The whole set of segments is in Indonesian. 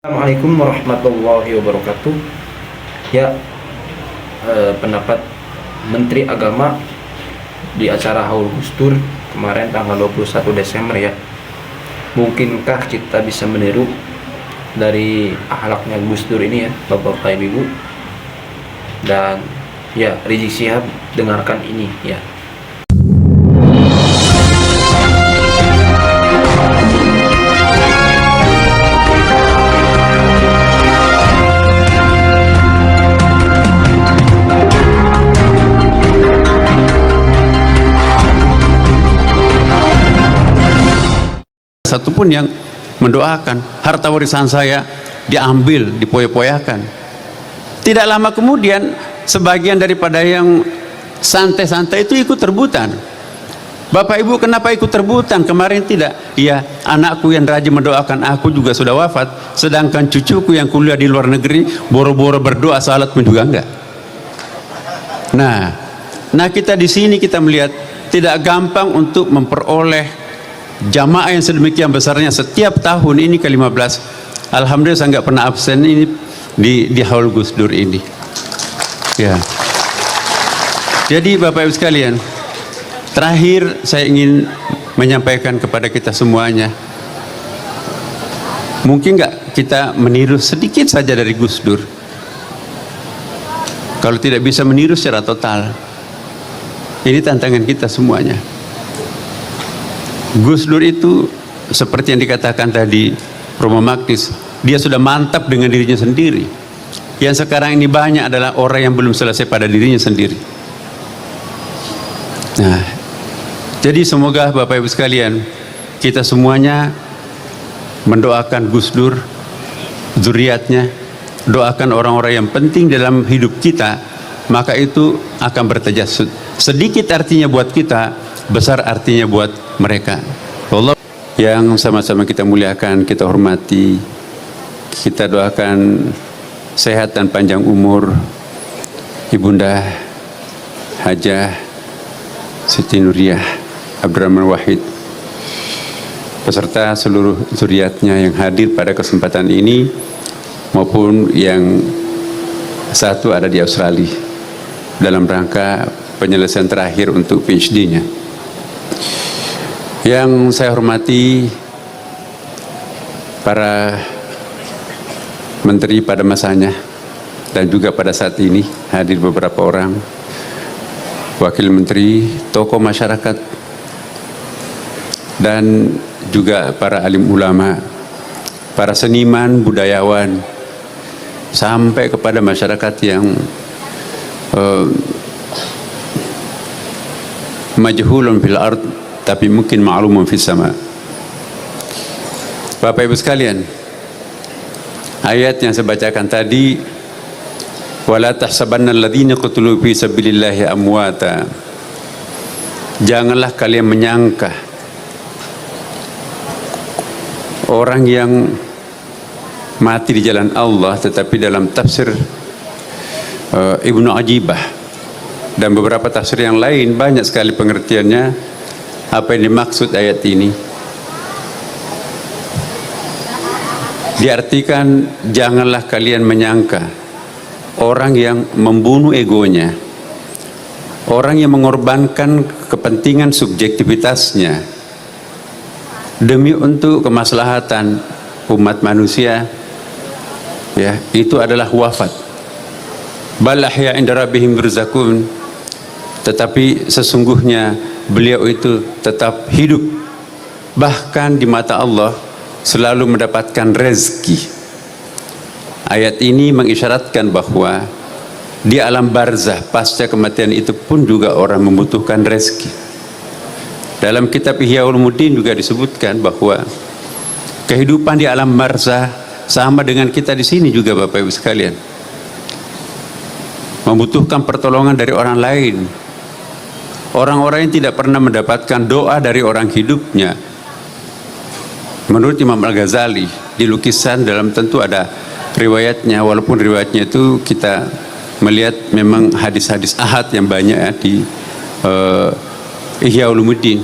Assalamualaikum warahmatullahi wabarakatuh. Ya, pendapat Menteri Agama di acara Haul Gusdur kemarin tanggal 21 Desember ya. Mungkinkah kita bisa meniru dari akhlaknya Gusdur ini ya, Bapak Ibu? Dan ya, Rizik Syihab dengarkan ini ya. Satupun yang mendoakan harta warisan saya diambil, dipoya-poyakan. Tidak lama kemudian sebagian daripada yang santai-santai itu ikut rebutan. Bapak Ibu kenapa ikut rebutan? Kemarin tidak. Iya, anakku yang rajin mendoakan aku juga sudah wafat, sedangkan cucuku yang kuliah di luar negeri boro-boro berdoa salat pun juga enggak. Nah kita di sini kita melihat tidak gampang untuk memperoleh jamaah yang sedemikian besarnya setiap tahun ini ke-15. Alhamdulillah saya nggak pernah absen ini di Haul Gusdur ini ya. Jadi Bapak Ibu sekalian, terakhir saya ingin menyampaikan kepada kita semuanya, mungkin nggak kita meniru sedikit saja dari Gusdur? Kalau tidak bisa meniru secara total, ini tantangan kita semuanya. Gusdur itu seperti yang dikatakan tadi Romo Magnis, dia sudah mantap dengan dirinya sendiri. Yang sekarang ini banyak adalah orang yang belum selesai pada dirinya sendiri. Nah, jadi semoga Bapak Ibu sekalian, kita semuanya mendoakan Gusdur, zuriatnya, doakan orang-orang yang penting dalam hidup kita, maka itu akan bertajasud. Sedikit artinya buat kita, besar artinya buat mereka. Allah yang sama-sama kita muliakan, kita hormati, kita doakan sehat dan panjang umur Ibunda Hajah Siti Nuriyah Abdurrahman Wahid beserta seluruh zuriatnya yang hadir pada kesempatan ini maupun yang satu ada di Australia dalam rangka penyelesaian terakhir untuk PhD-nya. Yang saya hormati para menteri pada masanya dan juga pada saat ini hadir beberapa orang wakil menteri, tokoh masyarakat dan juga para alim ulama, para seniman, budayawan, sampai kepada masyarakat yang majhulun fil ard tapi mungkin ma'lumun fis sama. Bapak Ibu sekalian, ayat yang saya bacakan tadi, wala tahsabanna alladziina qutilu fi sabilillahi amwata, janganlah kalian menyangka orang yang mati di jalan Allah. Tetapi dalam tafsir Ibnu Ajibah dan beberapa tafsir yang lain banyak sekali pengertiannya. Apa yang dimaksud ayat ini? Diartikan janganlah kalian menyangka orang yang membunuh egonya, orang yang mengorbankan kepentingan subjektivitasnya demi untuk kemaslahatan umat manusia, ya, itu adalah wafat. Bal ahya inda rabbihim yurzaqun, tetapi sesungguhnya beliau itu tetap hidup, bahkan di mata Allah selalu mendapatkan rezeki. Ayat ini mengisyaratkan bahwa di alam barzah pasca kematian itu pun juga orang membutuhkan rezeki. Dalam kitab Ihya Ulumuddin juga disebutkan bahwa kehidupan di alam barzah sama dengan kita di sini juga Bapak Ibu sekalian, membutuhkan pertolongan dari orang lain. Orang-orang yang tidak pernah mendapatkan doa dari orang hidupnya, menurut Imam Al-Ghazali di lukisan dalam tentu ada riwayatnya, walaupun riwayatnya itu kita melihat memang hadis-hadis ahad yang banyak ya, di Ihya Ulumuddin.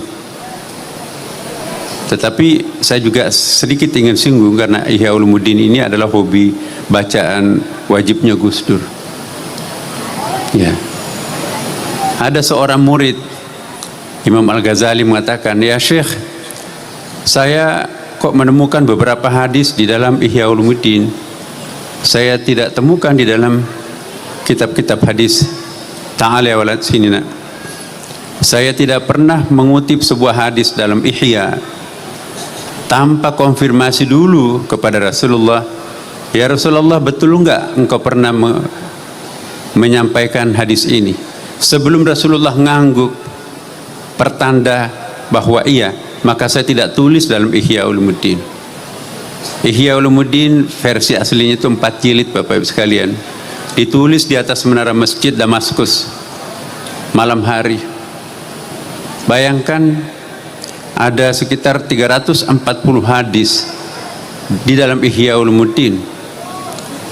Tetapi saya juga sedikit ingin singgung karena Ihya Ulumuddin ini adalah hobi bacaan wajibnya Gus Dur. Ya. Ada seorang murid Imam Al-Ghazali mengatakan, "Ya Syekh, saya kok menemukan beberapa hadis di dalam Ihya Ulumuddin. Saya tidak temukan di dalam kitab-kitab hadis. Ta'ala walad sini nak. Saya tidak pernah mengutip sebuah hadis dalam Ihya tanpa konfirmasi dulu kepada Rasulullah. Ya Rasulullah, betul enggak engkau pernah menyampaikan hadis ini?" Sebelum Rasulullah ngangguk pertanda bahwa iya, maka saya tidak tulis dalam Ihya Ulumuddin. Ihya Ulumuddin versi aslinya itu 4 jilid Bapak Ibu sekalian. Ditulis di atas menara masjid Damaskus malam hari. Bayangkan ada sekitar 340 hadis di dalam Ihya Ulumuddin.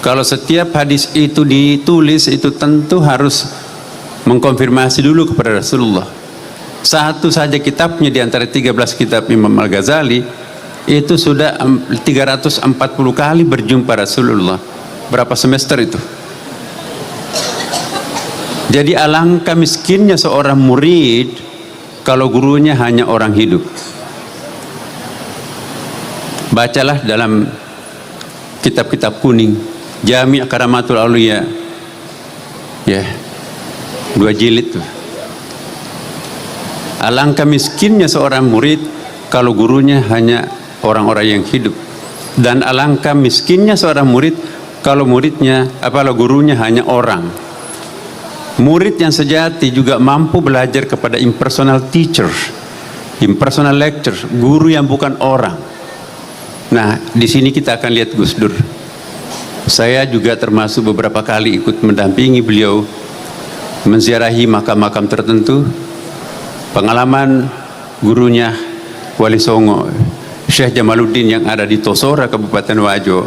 Kalau setiap hadis itu ditulis, itu tentu harus mengkonfirmasi dulu kepada Rasulullah. Satu saja kitabnya di antara 13 kitab Imam Al-Ghazali itu sudah 340 kali berjumpa Rasulullah. Berapa semester itu? Jadi alangkah miskinnya seorang murid kalau gurunya hanya orang hidup. Bacalah dalam kitab-kitab kuning, Jami' Karamatul Auliya, ya, 2 jilid tuh. Alangkah miskinnya seorang murid kalau gurunya hanya orang-orang yang hidup, dan alangkah miskinnya seorang murid kalau gurunya hanya orang. Murid yang sejati juga mampu belajar kepada impersonal teacher, impersonal lecturer, guru yang bukan orang. Nah, di sini kita akan lihat Gus Dur. Saya juga termasuk beberapa kali ikut mendampingi beliau menziarahi makam-makam tertentu. Pengalaman gurunya Wali Songo, Syekh Jamaluddin yang ada di Tosora, Kabupaten Wajo.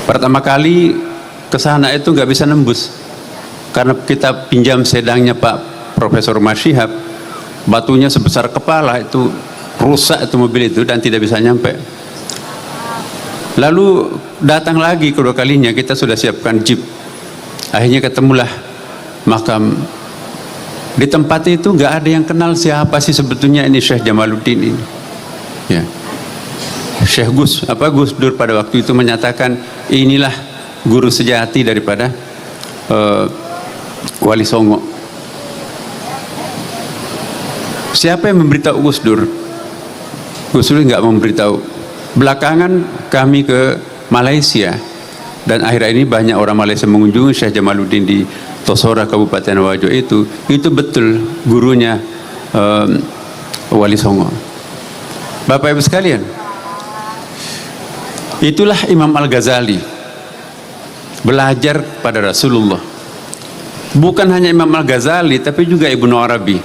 Pertama kali ke sana itu nggak bisa nembus karena kita pinjam sedangnya Pak Profesor Masyihab, batunya sebesar kepala, itu rusak itu mobil itu dan tidak bisa nyampe. Lalu datang lagi kedua kalinya, kita sudah siapkan jeep. Akhirnya ketemulah makam. Di tempat itu nggak ada yang kenal siapa sih sebetulnya ini Syekh Jamaluddin ini. Ya. Syekh Gus Dur pada waktu itu menyatakan inilah guru sejati daripada Wali Songo. Siapa yang memberitahu Gus Dur? Gus Dur nggak memberitahu. Belakangan kami ke Malaysia dan akhir ini banyak orang Malaysia mengunjungi Syekh Jamaluddin di Tosora Kabupaten Wajo. Itu betul gurunya Wali Songo. Bapak Ibu sekalian, itulah Imam Al-Ghazali belajar pada Rasulullah. Bukan hanya Imam Al-Ghazali tapi juga Ibnu Arabi.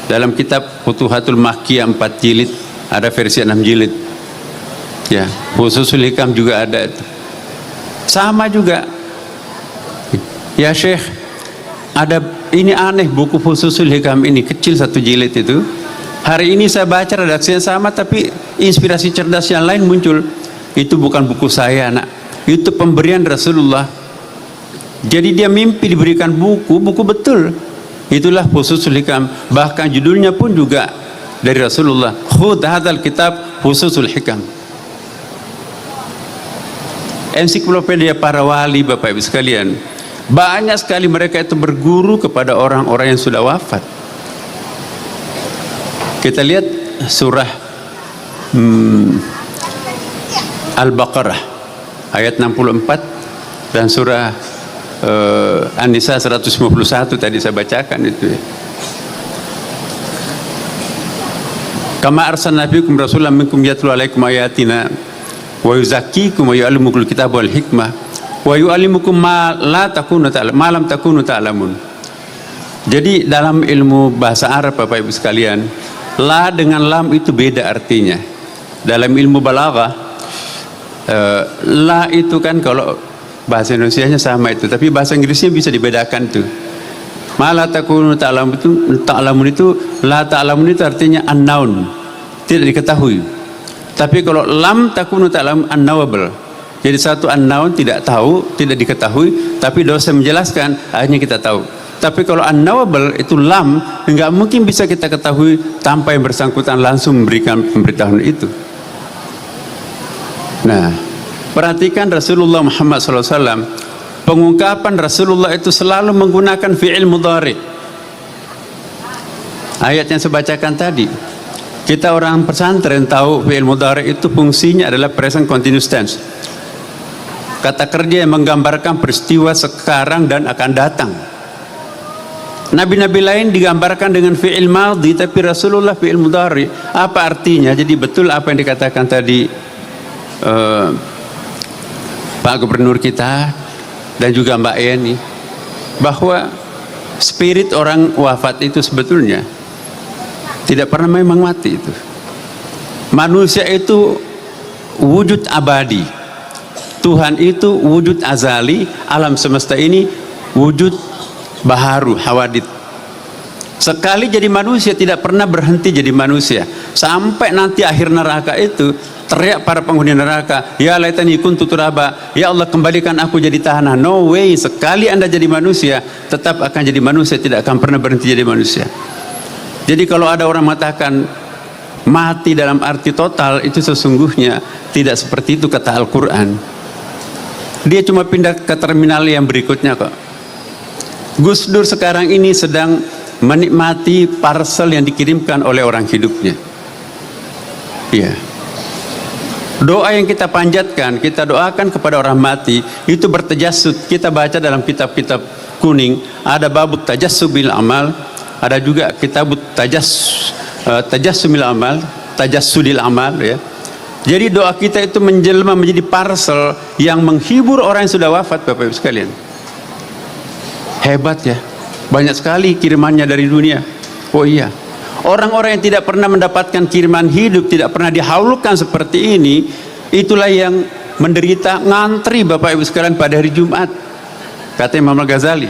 Dalam kitab Futuhatul Makkiyah 4 jilid, ada versi 6 jilid. Ya, Fususul Hikam juga ada itu. Sama juga. Ya Syekh, ada ini aneh buku Fususul Hikam ini, kecil 1 jilid itu. Hari ini saya baca redaksinya sama tapi inspirasi cerdas yang lain muncul. Itu bukan buku saya, nak. Itu pemberian Rasulullah. Jadi dia mimpi diberikan buku betul. Itulah Fususul Hikam. Bahkan judulnya pun juga dari Rasulullah. Khudh hadzal kitab Fususul Hikam. Ensiklopedia para wali, Bapak Ibu sekalian. Banyak sekali mereka itu berguru kepada orang-orang yang sudah wafat. Kita lihat surah Al-Baqarah ayat 64 dan surah An-Nisa 151 tadi saya bacakan itu ya. Kama arsalna fiikum rasulan minkum yatlu alaikum ayatina wa yuzakkikum wa yu'allimukumul kitaba wal hikmah wa yu'allimukum ma lam takunu ta'lamun. Jadi dalam ilmu bahasa Arab Bapak Ibu sekalian, la dengan lam itu beda artinya. Dalam ilmu balaghah la itu kan kalau bahasa Indonesianya sama itu, tapi bahasa Inggrisnya bisa dibedakan tuh. Mala takunu ta'lamun itu la ta'lamun itu artinya unknown, tidak diketahui. Tapi kalau lam takunu ta'lamun unknowable. Jadi satu unknown, tidak tahu, tidak diketahui, tapi dosen menjelaskan akhirnya kita tahu. Tapi kalau unknowable itu lam, enggak mungkin bisa kita ketahui tanpa yang bersangkutan langsung memberikan pemberitahuan itu. Nah, perhatikan Rasulullah Muhammad SAW, pengungkapan Rasulullah itu selalu menggunakan fi'il mudhari. Ayat yang saya bacakan tadi, kita orang pesantren tahu fi'il mudhari itu fungsinya adalah present continuous tense, kata kerja yang menggambarkan peristiwa sekarang dan akan datang. Nabi-nabi lain digambarkan dengan fi'il madhi, tapi Rasulullah fi'il mudhari. Apa artinya? Jadi betul apa yang dikatakan tadi Pak Gubernur kita dan juga Mbak Yeni, bahwa spirit orang wafat itu sebetulnya tidak pernah memang mati. Itu manusia itu wujud abadi, Tuhan itu wujud azali, alam semesta ini wujud baharu, hawadith. Sekali jadi manusia tidak pernah berhenti jadi manusia sampai nanti akhir neraka itu teriak para penghuni neraka, ya laitani kuntu turaba, ya Allah kembalikan aku jadi tanah. No way, sekali Anda jadi manusia tetap akan jadi manusia, tidak akan pernah berhenti jadi manusia. Jadi kalau ada orang mengatakan mati dalam arti total, itu sesungguhnya tidak seperti itu kata Al-Quran. Dia cuma pindah ke terminal yang berikutnya kok. Gus Dur sekarang ini sedang menikmati parcel yang dikirimkan oleh orang hidupnya. Iya. Doa yang kita panjatkan, kita doakan kepada orang mati itu bertajasud. Kita baca dalam kitab-kitab kuning ada babut tajassubil amal, ada juga kitabut tajassumil amal, tajassudil amal ya. Jadi doa kita itu menjelma menjadi parcel yang menghibur orang yang sudah wafat, Bapak Ibu sekalian. Hebat ya, banyak sekali kirimannya dari dunia. Oh iya, orang-orang yang tidak pernah mendapatkan kiriman hidup, tidak pernah dihaulkan seperti ini, itulah yang menderita ngantri Bapak Ibu sekalian pada hari Jumat. Kata Imam Al-Ghazali,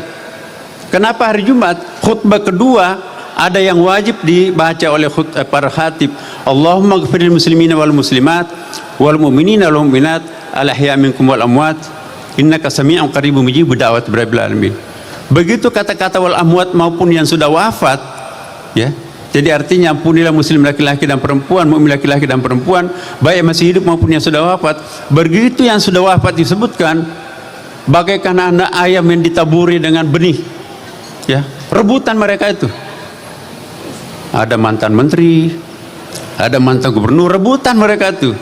kenapa hari Jumat? Khutbah kedua ada yang wajib dibaca oleh para khatib. Allahumma ghfiril muslimina wal muslimat wal mu'minina wal mu'minat al ahya minkum wal amwat innaka sami'un qaribun mujibud da'wat rabbil alamin. Begitu kata-kata wal amwat maupun yang sudah wafat ya. Jadi artinya ampunilah muslim laki-laki dan perempuan, mukmin laki-laki dan perempuan, baik yang masih hidup maupun yang sudah wafat. Begitu yang sudah wafat disebutkan bagaikan anak ayam yang ditaburi dengan benih ya. Rebutan mereka itu. Ada mantan menteri, ada mantan gubernur, rebutan mereka itu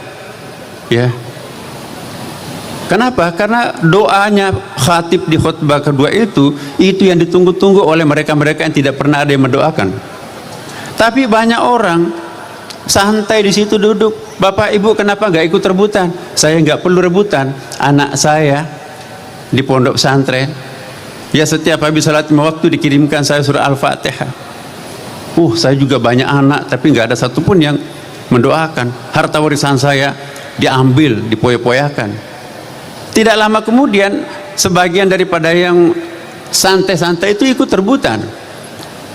ya. Kenapa? Karena doanya khatib di khutbah kedua itu yang ditunggu-tunggu oleh mereka-mereka yang tidak pernah ada yang mendoakan. Tapi banyak orang santai di situ duduk. Bapak Ibu kenapa nggak ikut rebutan? Saya nggak perlu rebutan. Anak saya di pondok pesantren, ya setiap habis salat lima waktu dikirimkan saya surah Al-Fatihah. Saya juga banyak anak, tapi nggak ada satupun yang mendoakan. Harta warisan saya diambil, dipoya-poyakan. Tidak lama kemudian sebagian daripada yang santai-santai itu ikut rebutan.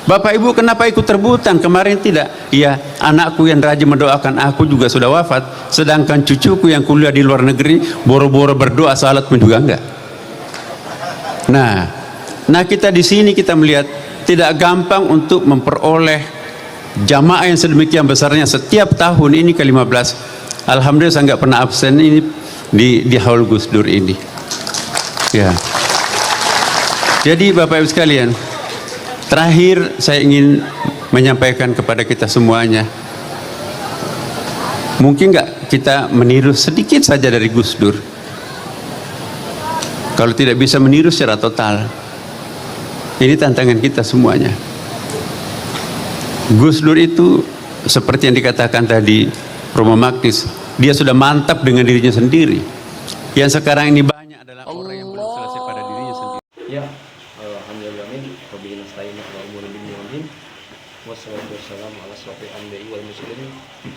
Bapak Ibu kenapa ikut rebutan? Kemarin tidak. Iya, anakku yang rajin mendoakan aku juga sudah wafat, sedangkan cucuku yang kuliah di luar negeri boro-boro berdoa salat pun juga enggak. Nah kita di sini kita melihat tidak gampang untuk memperoleh jamaah yang sedemikian besarnya setiap tahun ini ke-15. Alhamdulillah saya nggak pernah absen ini di haul Gus Dur ini ya. Jadi Bapak Ibu sekalian, terakhir saya ingin menyampaikan kepada kita semuanya, mungkin nggak kita meniru sedikit saja dari Gus Dur? Kalau tidak bisa meniru secara total, ini tantangan kita semuanya. Gus Dur itu seperti yang dikatakan tadi Romo Magnis, dia sudah mantap dengan dirinya sendiri. Yang sekarang ini banyak adalah orang yang belum selesai pada dirinya sendiri. Ya, alhamdulillah min wabillahi nasta'in ala umuri dunya wad din. Wassalatu wassalamu ala asrofil anbiya'i wal mursalin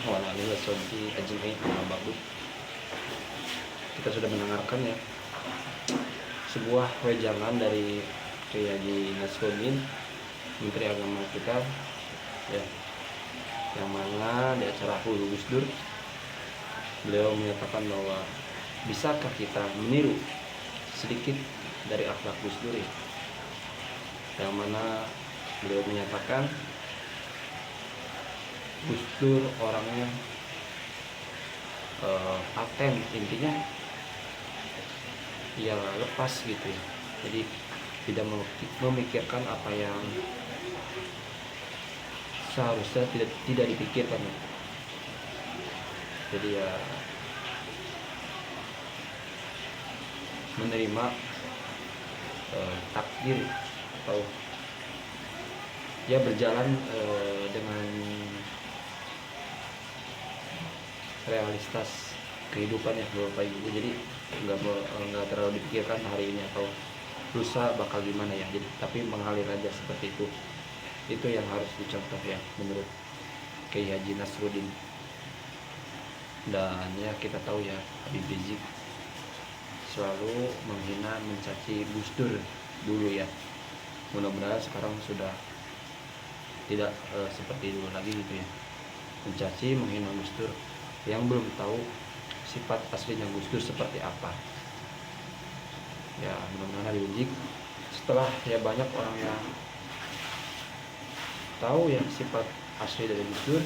wa ala alihi washabbihi ajma'in. Amma ba'du. Kita sudah mendengarkan ya sebuah wejangan dari Kiai Haji Nasruddin Menteri Agama kita, ya, yang mana di acara Hulu Gus Dur beliau menyatakan bahwa bisakah kita meniru sedikit dari akhlak Gus Dur ya? Yang mana beliau menyatakan Gus Dur orangnya paten, intinya ya lepas gitu ya, jadi tidak memikirkan apa yang seharusnya tidak dipikirkan ya. Jadi ya menerima takdir atau ya berjalan dengan realitas kehidupan ya Bapak Ibu. Jadi nggak terlalu dipikirkan hari ini atau lusa bakal gimana ya. Jadi tapi mengalir aja seperti itu. Itu yang harus dicontoh ya menurut Kiai Haji Nasruddin. Dan ya kita tahu ya Habib Rizik selalu menghina mencaci Gus Dur dulu ya. Mudah-mudahan sekarang sudah tidak seperti dulu lagi gitu ya, mencaci menghina Gus Dur yang belum tahu sifat aslinya Gus Dur seperti apa ya. Mudah-mudahan Habib Rizik setelah ya banyak orang yang tahu ya sifat asli dari Gus Dur,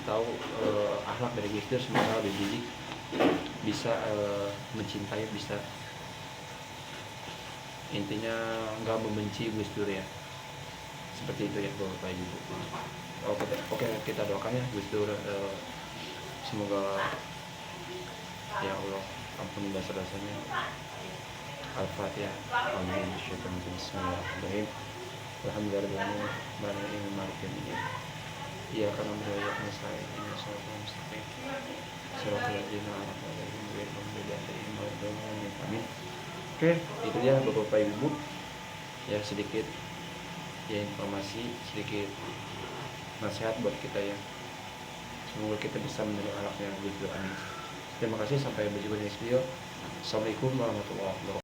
tahu akhlak dari Gus Dur, semoga Habib Rizik bisa mencintai, bisa intinya nggak membenci Gus Dur ya, seperti itu ya Bapak Ibu. Oke, kita doakan ya Gus Dur, semoga ya Allah ampuni dosa-dosanya. Al-Fatihah. Amin. Bismillahirrahmanirrahim. Alhamdulillahirobbilalamin. Maliki yaumiddin. Iyyaka na'budu wa iyyaka nasta'in. Ihdinas siratal mustaqim. Shiratal ladzina an'amta 'alaihim ghairil maghdubi 'alaihim waladdallin. Amin. Oke, itu dia Bapak Ibu. Ya sedikit ya informasi, sedikit nasihat buat kita ya. Semoga kita bisa menerima akhlak yang Gus Dur. Amin. Terima kasih, sampai berjumpa di next video. Assalamualaikum warahmatullahi wabarakatuh.